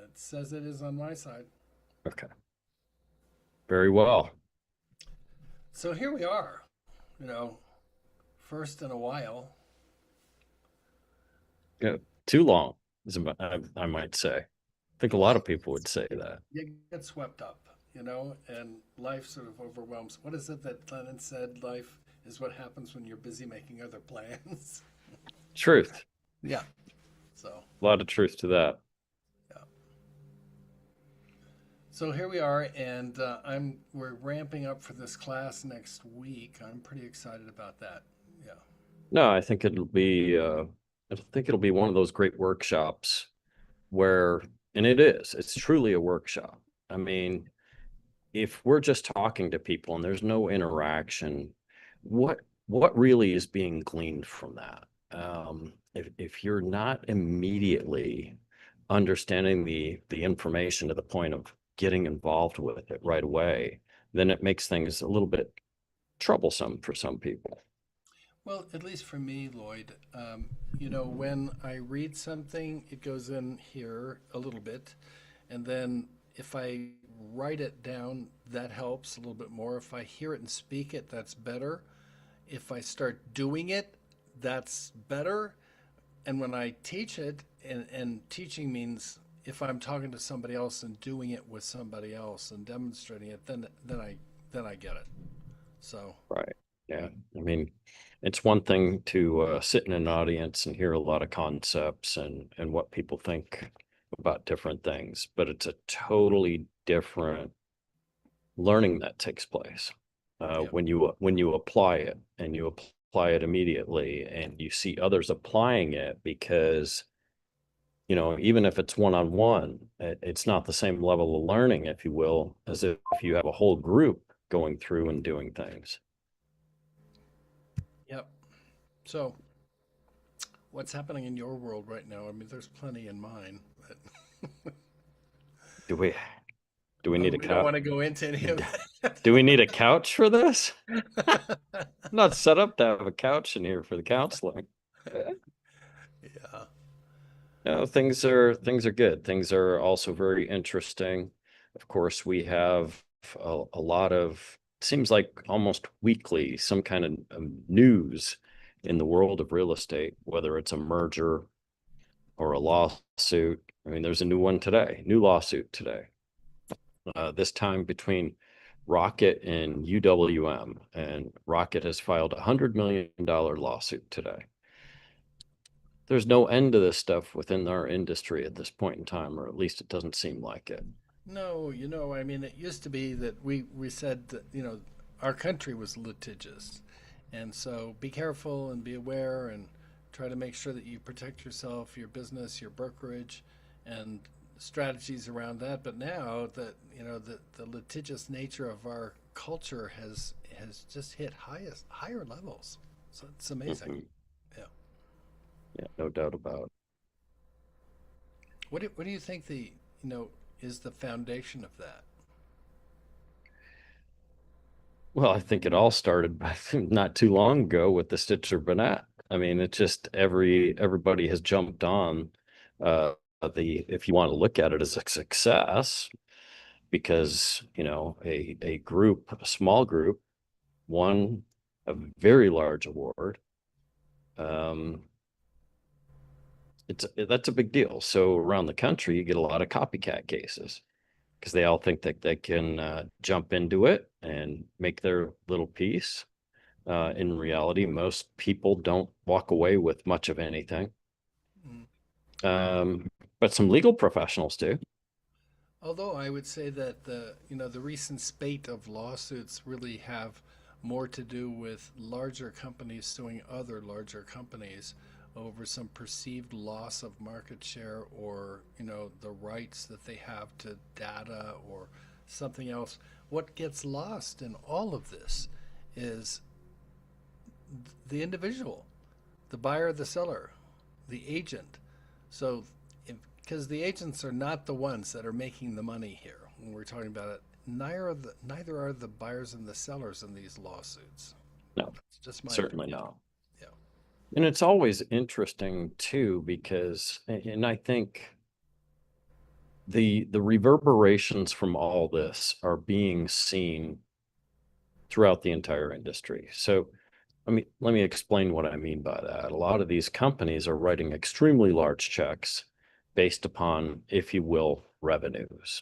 It says it is on my side. Okay. Very well. So here we are, you know, first in a while. Yeah, too long, I might say. I think a lot Well, of people would say that. you get swept up, and life sort of overwhelms. What is it that Lennon said? Life is what happens when you're busy making other plans. Truth. Yeah. So, A lot of truth to that. yeah. So here we are, and we're ramping up for this class next week. I'm pretty excited about that. Yeah. No, I think it'll be one of those great workshops where, and it's truly a workshop. I mean, if we're just talking to people and there's no interaction, what what really is being gleaned from that? If you're not immediately understanding the information to the point of getting involved with it right away, then it makes things a little bit troublesome for some people. Well, at least for me, Lloyd, when I read something, it goes in here a little bit. And then if I write it down, that helps a little bit more. If I hear it and speak it, that's better. If I start doing it, that's better. And when I teach it, and teaching means if I'm talking to somebody else and doing it with somebody else and demonstrating it, then I get it. So Right. Yeah. I mean, it's one thing to sit in an audience and hear a lot of concepts and what people think about different things, but it's a totally different learning that takes place yeah. when you apply it and you apply it immediately and you see others applying it because even if it's one-on-one, it's not the same level of learning, if you will, as if you have a whole group going through and doing things. Yep. So what's happening in your world right now? I mean, there's plenty in mine, but Do we do we need a we don't couch? want to go into any of Do we need a couch for this? that. I'm not set up to have a couch in here for the counseling. Yeah. No, things are good. Things are also very interesting. Of course, we have a lot of seems like almost weekly some kind of news in the world of real estate, whether it's a merger or a lawsuit. I mean, there's a new one today, new lawsuit today. This time between Rocket and UWM, and Rocket has filed $100 million lawsuit today. There's no end to this stuff within our industry at this point in time, or at least it doesn't seem like it. No, I mean, it used to be that we said that, our country was litigious. And so be careful and be aware and try to make sure that you protect yourself, your business, your brokerage, and strategies around that. But now that, the litigious nature of our culture has just hit higher levels. So it's amazing. Mhm. Yeah. Yeah, no doubt about it. What do you think is the foundation of that? Well, I think it all started not too long ago with the Stitcher Burnett. I mean, it's just everybody has jumped on the if you want to look at it as a success because a small group won a very large award. Um, that's a big deal. So around the country, you get a lot of copycat cases because they all think that they can jump into it and make their little piece. In reality, most people don't walk away with much of anything. Mm. Um, but some legal professionals do. Although I would say that the recent spate of lawsuits really have more to do with larger companies suing other larger companies over some perceived loss of market share or, the rights that they have to data or something else. What gets lost in all of this is the individual, the buyer, the seller, the agent. So, because the agents are not the ones that are making the money here when we're talking about it, neither are the buyers and the sellers in these lawsuits. No, It's just my certainly opinion. not. Yeah. And it's always interesting too, because, and I think the reverberations from all this are being seen throughout the entire industry. So let me explain what I mean by that. A lot of these companies are writing extremely large checks based upon, if you will, revenues.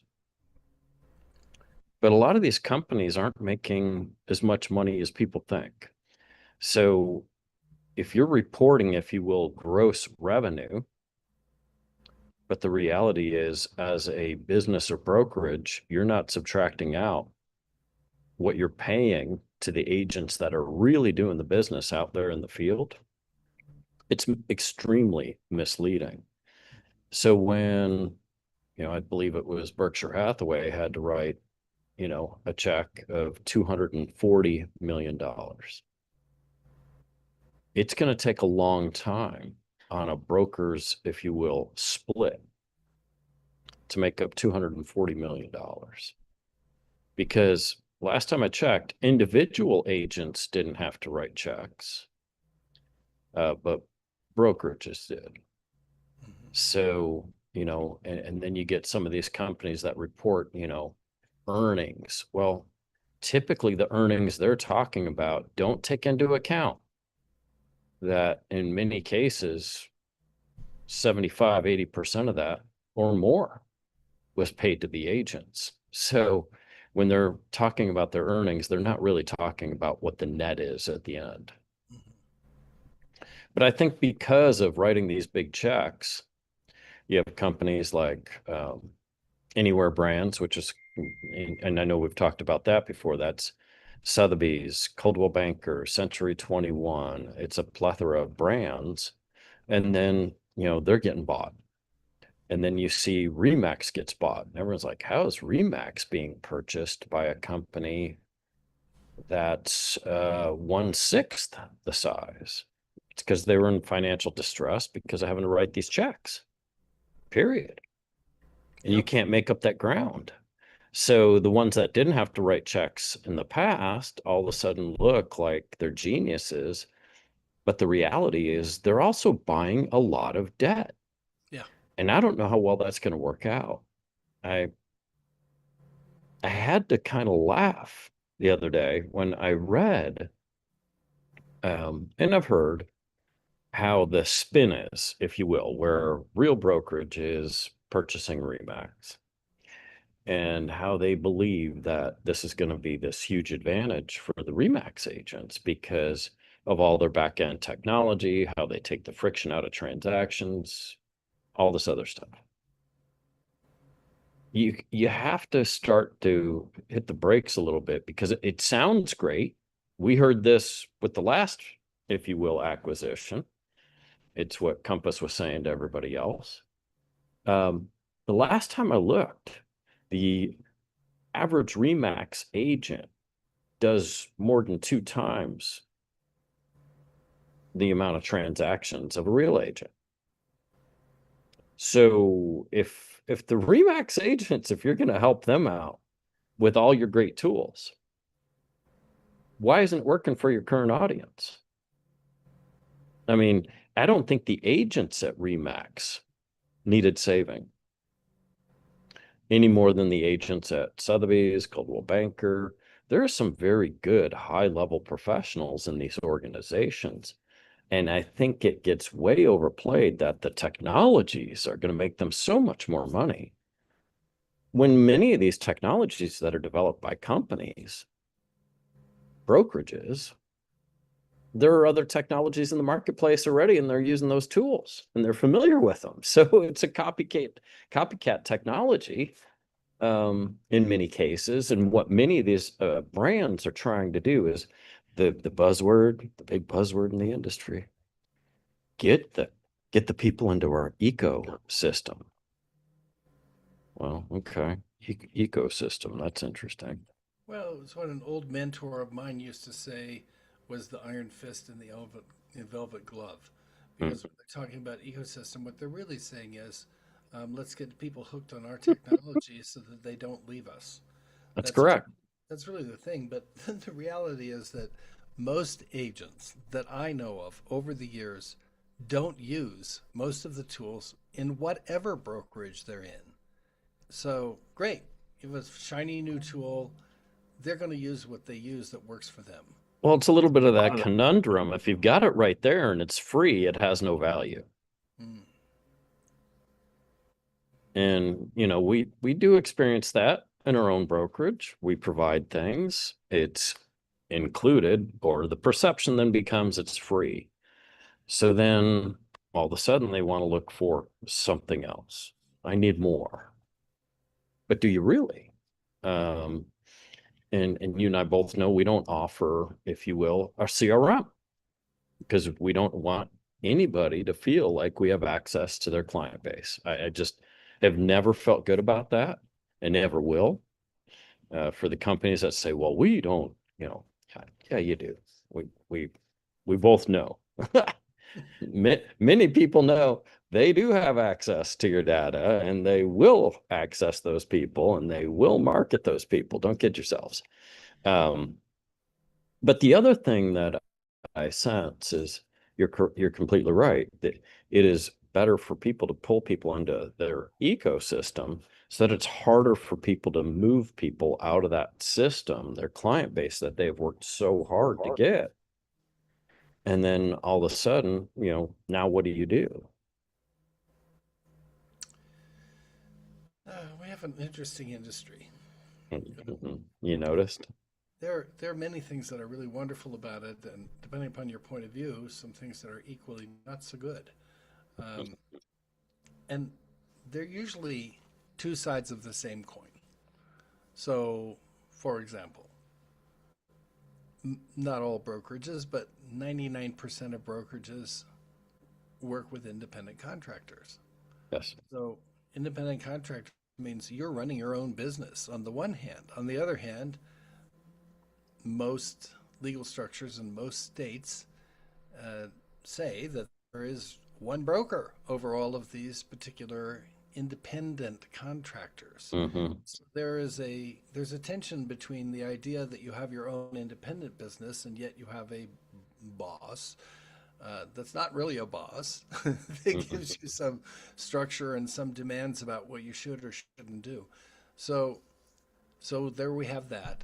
But a lot of these companies aren't making as much money as people think. So if you're reporting, if you will, gross revenue, but the reality is, as a business or brokerage, you're not subtracting out what you're paying to the agents that are really doing the business out there in the field, it's extremely misleading. So when, I believe it was Berkshire Hathaway had to write, a check of $240 million, it's going to take a long time on a broker's, if you will, split to make up $240 million. Because last time I checked, individual agents didn't have to write checks, but brokerages did. Mhm. So, and then you get some of these companies that report, earnings. Well, typically the earnings they're talking about don't take into account that in many cases, 75, 80% of that or more was paid to the agents. So when they're talking about their earnings, they're not really talking about what the net is at the end. Mhm. But I think because of writing these big checks, you have companies like Anywhere Brands, which is, and I know we've talked about that before. That's Sotheby's, Coldwell Banker, Century 21. It's a plethora of brands. And then, they're getting bought. And then you see Remax gets bought. And everyone's like, how is Remax being purchased by a company that's 1/6 the size? It's because they were in financial distress because of having to write these checks, period. And you Yep. can't make up that ground. So the ones that didn't have to write checks in the past all of a sudden look like they're geniuses. But the reality is they're also buying a lot of debt. Yeah. And I don't know how well that's going to work out. I I had to kind of laugh the other day when I read, and I've heard how the spin is, if you will, where real brokerage is purchasing Remax and how they believe that this is going to be this huge advantage for the Remax agents because of all their back end technology, how they take the friction out of transactions, all this other stuff. You have to start to hit the brakes a little bit because it sounds great. We heard this with the last, if you will, acquisition. It's what Compass was saying to everybody else. Um, the last time I looked, the average Remax agent does more than 2 times the amount of transactions of a real agent. So if the Remax agents, if you're going to help them out with all your great tools, why isn't it working for your current audience? I mean, I don't think the agents at Remax needed saving any more than the agents at Sotheby's, Coldwell Banker. There are some very good high level professionals in these organizations. And I think it gets way overplayed that the technologies are going to make them so much more money when many of these technologies that are developed by companies, brokerages, there are other technologies in the marketplace already and they're using those tools and they're familiar with them. So it's a copycat technology in many cases. And what many of these brands are trying to do is the big buzzword in the industry, get the people into our ecosystem. Well, okay. Ecosystem, that's interesting. Well, it's what an old mentor of mine used to say was the iron fist in the velvet glove. Hmm. Because when they're talking about ecosystem, what they're really saying is, let's get people hooked on our technology so that they don't leave us. That's That's correct. that's really the thing. But the reality is that most agents that I know of over the years don't use most of the tools in whatever brokerage they're in. So great. You have a shiny new tool. They're going to use what they use that works for them. Well, it's a little bit of that conundrum. If you've got it right there and it's free, it has no value. Mm. And, we do experience that in our own brokerage. We provide things, it's included, or the perception then becomes it's free. So then all of a sudden they want to look for something else. I need more. But do you really? Um, and you and I both know we don't offer, if you will, a CRM because we don't want anybody to feel like we have access to their client base. I just have never felt good about that and never will. For the companies that say, well, we don't, yeah, you do. We both know. Many people know they do have access to your data and they will access those people and they will market those people. Don't kid yourselves. Um, but the other thing that I sense is you're completely right that it is better for people to pull people into their ecosystem so that it's harder for people to move people out of that system, their client base that they've worked so hard to get. And then all of a sudden, now what do you do? We have an interesting industry. You noticed? There are many things that are really wonderful about it, and depending upon your point of view, some things that are equally not so good. Um, and they're usually two sides of the same coin. So, for example, not all brokerages, but 99% of brokerages work with independent contractors. Yes. So, independent contractor means you're running your own business on the one hand. On the other hand, most legal structures in most states uh, say that there is one broker over all of these particular independent contractors. Mm-hmm. So there's a tension between the idea that you have your own independent business and yet you have a boss that's not really a boss. It Mm-hmm. gives you some structure and some demands about what you should or shouldn't do. So so there we have that.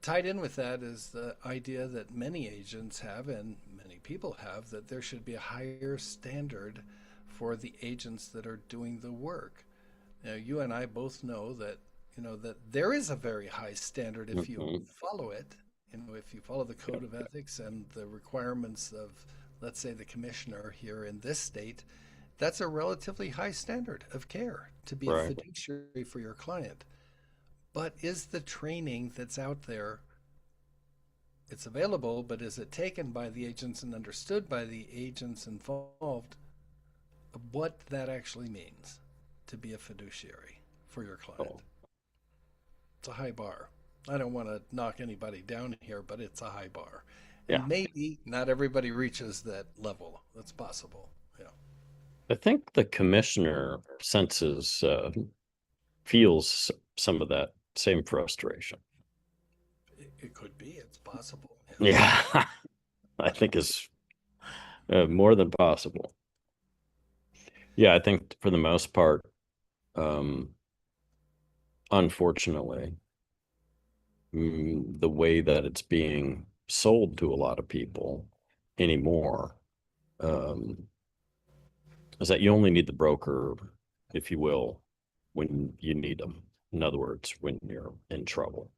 Tied in with that is the idea that many agents have and many people have that there should be a higher standard for the agents that are doing the work. Now, you and I both know that that there is a very high standard if you Mm-hmm. follow it. If you follow the Yeah. code of ethics and the requirements of, let's say, the commissioner here in this state, that's a relatively high standard of care to be a Right. fiduciary for your client. But is the training that's out there, it's available, but is it taken by the agents and understood by the agents involved what that actually means to be a fiduciary for your client? Oh, It's a high bar. I don't want to knock anybody down here, but it's a high bar. yeah. And maybe not everybody reaches that level. That's possible. Yeah. I think the commissioner senses, feels some of that same frustration. It could be. It's possible. Yeah. Yeah. I think is more than possible. Yeah, I think for the most part, um, unfortunately, the way that it's being sold to a lot of people anymore, um, is that you only need the broker, if you will, when you need them. In other words, when you're in trouble.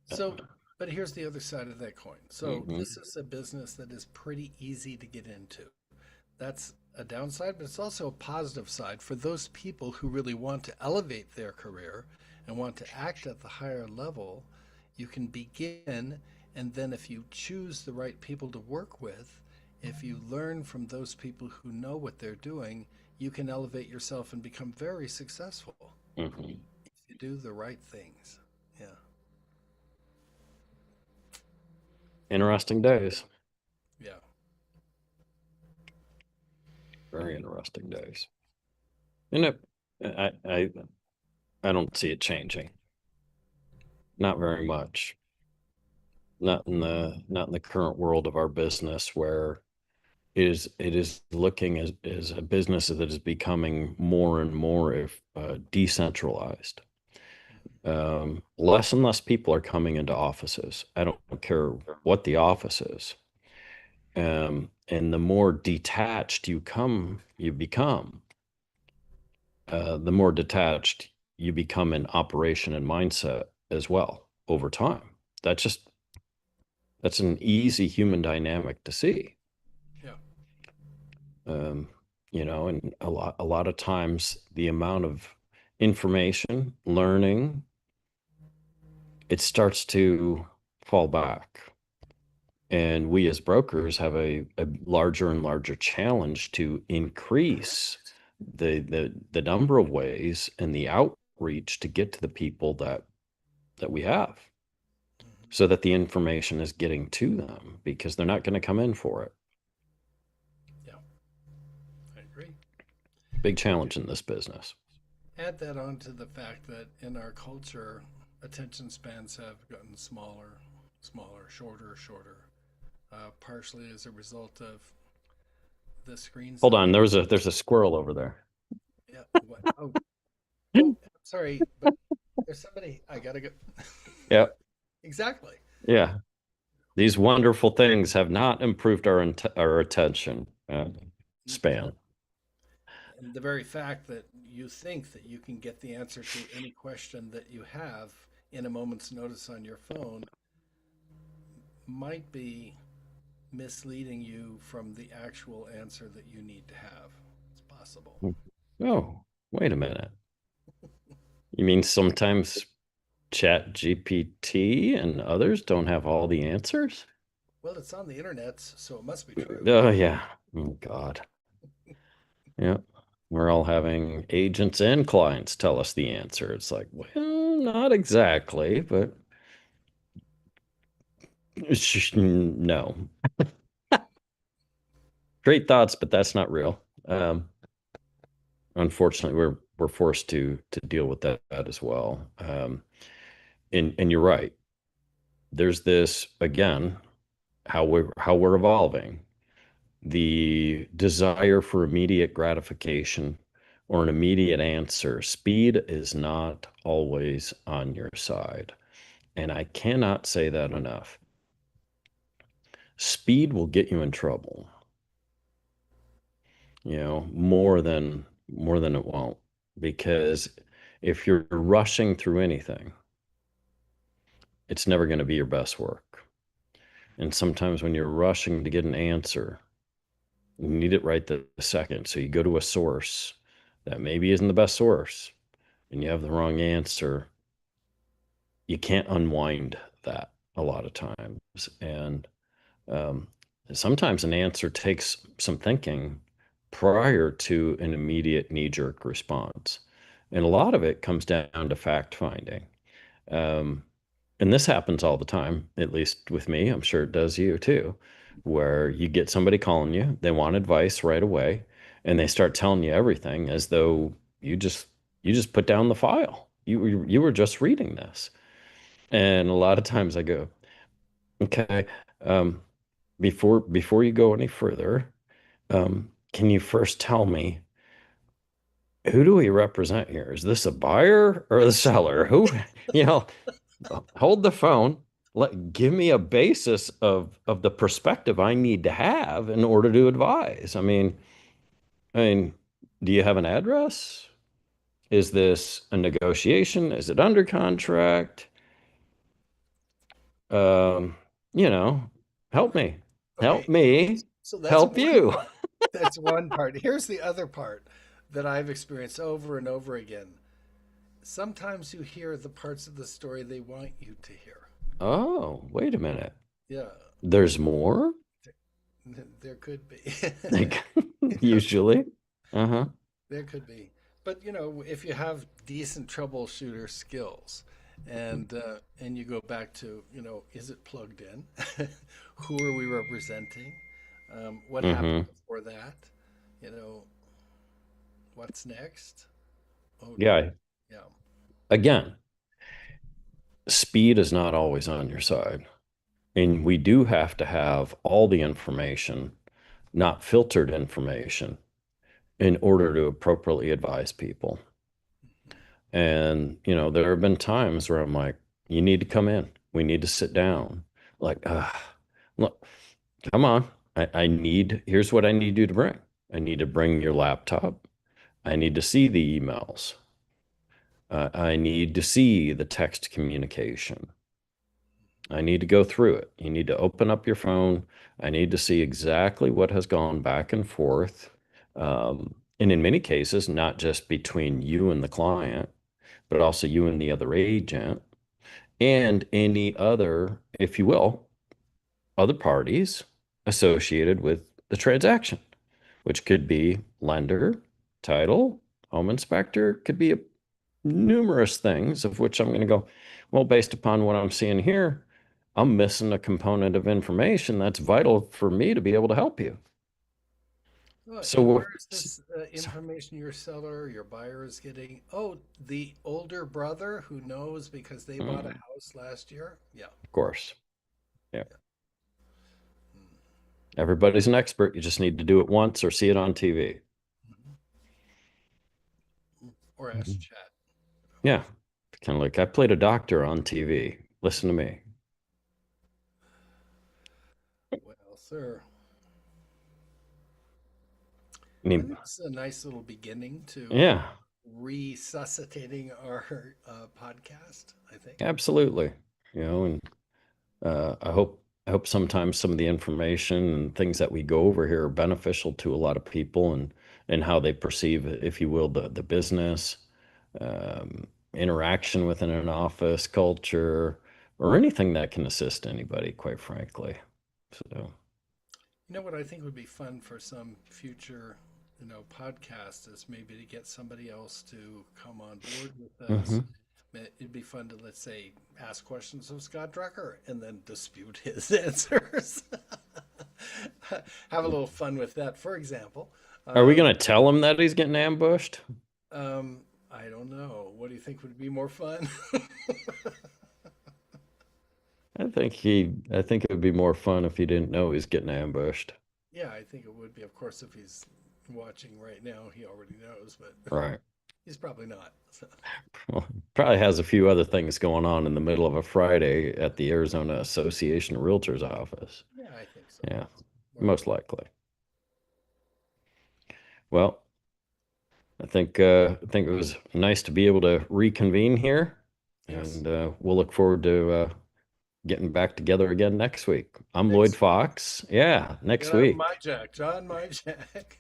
So, but here's the other side of that coin. So, Mhm. this is a business that is pretty easy to get into. That's a downside, but it's also a positive side for those people who really want to elevate their career and want to act at the higher level. You can begin, and then if you choose the right people to work with, if you learn from those people who know what they're doing, you can elevate yourself and become very successful Mhm. if you do the right things. Yeah. Interesting days. Yeah. Very interesting days. And I don't see it changing. Not very much. Not in the current world of our business where is it is looking as a business that is becoming more and more decentralized. Less and less people are coming into offices. I don't care what the office is. And the more detached you become, the more detached you become in operation and mindset as well over time. That's just that's an easy human dynamic to see. Yeah. Um, and a lot of times the amount of information, learning, it starts to fall back. And we as brokers have a larger and larger challenge to increase the number of ways and the outreach to get to the people that we have, Hmm. so that the information is getting to them, because they're not going to come in for it. Yeah, I agree. Big challenge in this business. Add that on to the fact that in our culture, attention spans have gotten smaller, smaller, shorter, shorter, partially as a result of the screens Hold that on, we. there's a squirrel over there. Yeah. What? Oh, I'm sorry, but there's somebody. I gotta go. Yep. Exactly. Yeah. These wonderful things have not improved our attention Yeah. span. And the very fact that you think that you can get the answer to any question that you have in a moment's notice on your phone might be misleading you from the actual answer that you need to have. It's possible. Oh, wait a minute. You mean sometimes Chat GPT and others don't have all the answers? Well, it's on the internet, so it must be true. Oh yeah. Oh God. Yeah. We're all having agents and clients tell us the answer. It's like, well, not exactly, but no. Great thoughts, but that's not real. Unfortunately, we're forced to deal with that as well. And you're right. There's this again, how we're evolving. The desire for immediate gratification or an immediate answer. Speed is not always on your side. And I cannot say that enough. Speed will get you in trouble, more than it won't. Because if you're rushing through anything, it's never going to be your best work. And sometimes when you're rushing to get an answer, you need it right the second. So you go to a source that maybe isn't the best source and you have the wrong answer. You can't unwind that a lot of times. And um, sometimes an answer takes some thinking prior to an immediate knee jerk response. And a lot of it comes down to fact finding. Um, and this happens all the time, at least with me. I'm sure it does you too, where you get somebody calling you, they want advice right away, and they start telling you everything as though you just put down the file. You were just reading this. And a lot of times I go, okay, um, before you go any further, can you first tell me, who do we represent here? Is this a buyer or the seller? Who, you know, hold the phone. Give me a basis of the perspective I need to have in order to advise. I mean, do you have an address? Is this a negotiation? Is it under contract? Um, you know, help me, help Okay. me, So that's help one you. that's one part. Here's the other part that I've experienced over and over again. Sometimes you hear the parts of the story they want you to hear. Oh, wait a minute. Yeah, There's more? there could be. Like, Yeah, usually. Uh-huh. there could be. But if you have decent troubleshooter skills, and you go back to, is it plugged in? Who are we representing? What happened Mm-hmm. before that? You know, what's next? Oh dear. Yeah. Yeah. Again, speed is not always on your side. And we do have to have all the information not filtered information in order to appropriately advise people. And, there have been times where I'm like, you need to come in. We need to sit down. Like, look, come on. Here's what I need you to bring. I need to bring your laptop. I need to see the emails. I need to see the text communication. I need to go through it. You need to open up your phone. I need to see exactly what has gone back and forth. And in many cases, not just between you and the client, but also you and the other agent and any other, if you will, other parties associated with the transaction, which could be lender, title, home inspector, could be numerous things of which I'm going to go, well, based upon what I'm seeing here, I'm missing a component of information that's vital for me to be able to help you. So, And where is so this information your seller, your buyer is getting? Oh, the older brother who knows because they bought a house last year? Yeah. of course, yeah, Yeah. everybody's an expert. You just need to do it once or see it on TV. Mhm. Or ask Mhm. chat. Yeah, kind of like I played a doctor on TV. Listen to me. Well, sir, I I mean, think it's a nice little beginning to yeah, resuscitating our podcast, I think. absolutely. And I hope sometimes some of the information and things that we go over here are beneficial to a lot of people and how they perceive, if you will, the business, interaction within an office, culture, or anything that can assist anybody, quite frankly. So, You know what I think would be fun for some future, podcast is maybe to get somebody else to come on board with us. mhm. It'd be fun to, let's say, ask questions of Scott Drucker and then dispute his answers. Have a little fun with that. For example, Are we um, going to tell him that he's getting ambushed? I don't know. What do you think would be more fun? I think it would be more fun if he didn't know he's getting ambushed. Yeah, I think it would be. Of course, if he's watching right now, he already knows, but Right. he's probably not. So, Well, probably has a few other things going on in the middle of a Friday at the Arizona Association of Realtors office. yeah, I think so. Yeah, More than most likely. Well, I think it was nice to be able to reconvene here, yes. and we'll look forward to getting back together again next week. I'm Lloyd Next week. Fox. Yeah, next And I'm week. my Jack, John my Jack.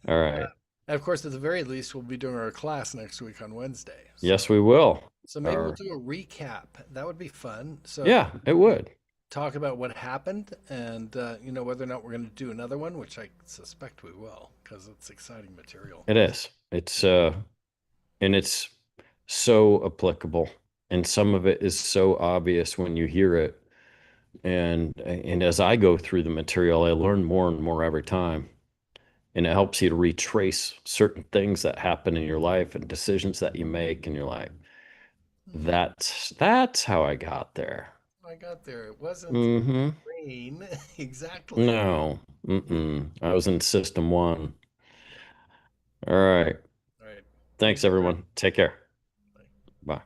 All right. And of course, at the very least, we'll be doing our class next week on Wednesday. Yes, So, we will. so maybe we'll Or do a recap. That would be fun. So yeah, it would. talk about what happened and whether or not we're going to do another one, which I suspect we will because it's exciting material. It is. It's so applicable, and some of it is so obvious when you hear it. And as I go through the material, I learn more and more every time. And it helps you to retrace certain things that happen in your life and decisions that you make, and you're like, Hmm, that's how I got there. I got there. It wasn't Mm-hmm. green exactly. No. Hmm. Mm-mm. I was in system one. Yeah. All right. All right. Take Thanks, care. everyone. Take care. Bye. Bye.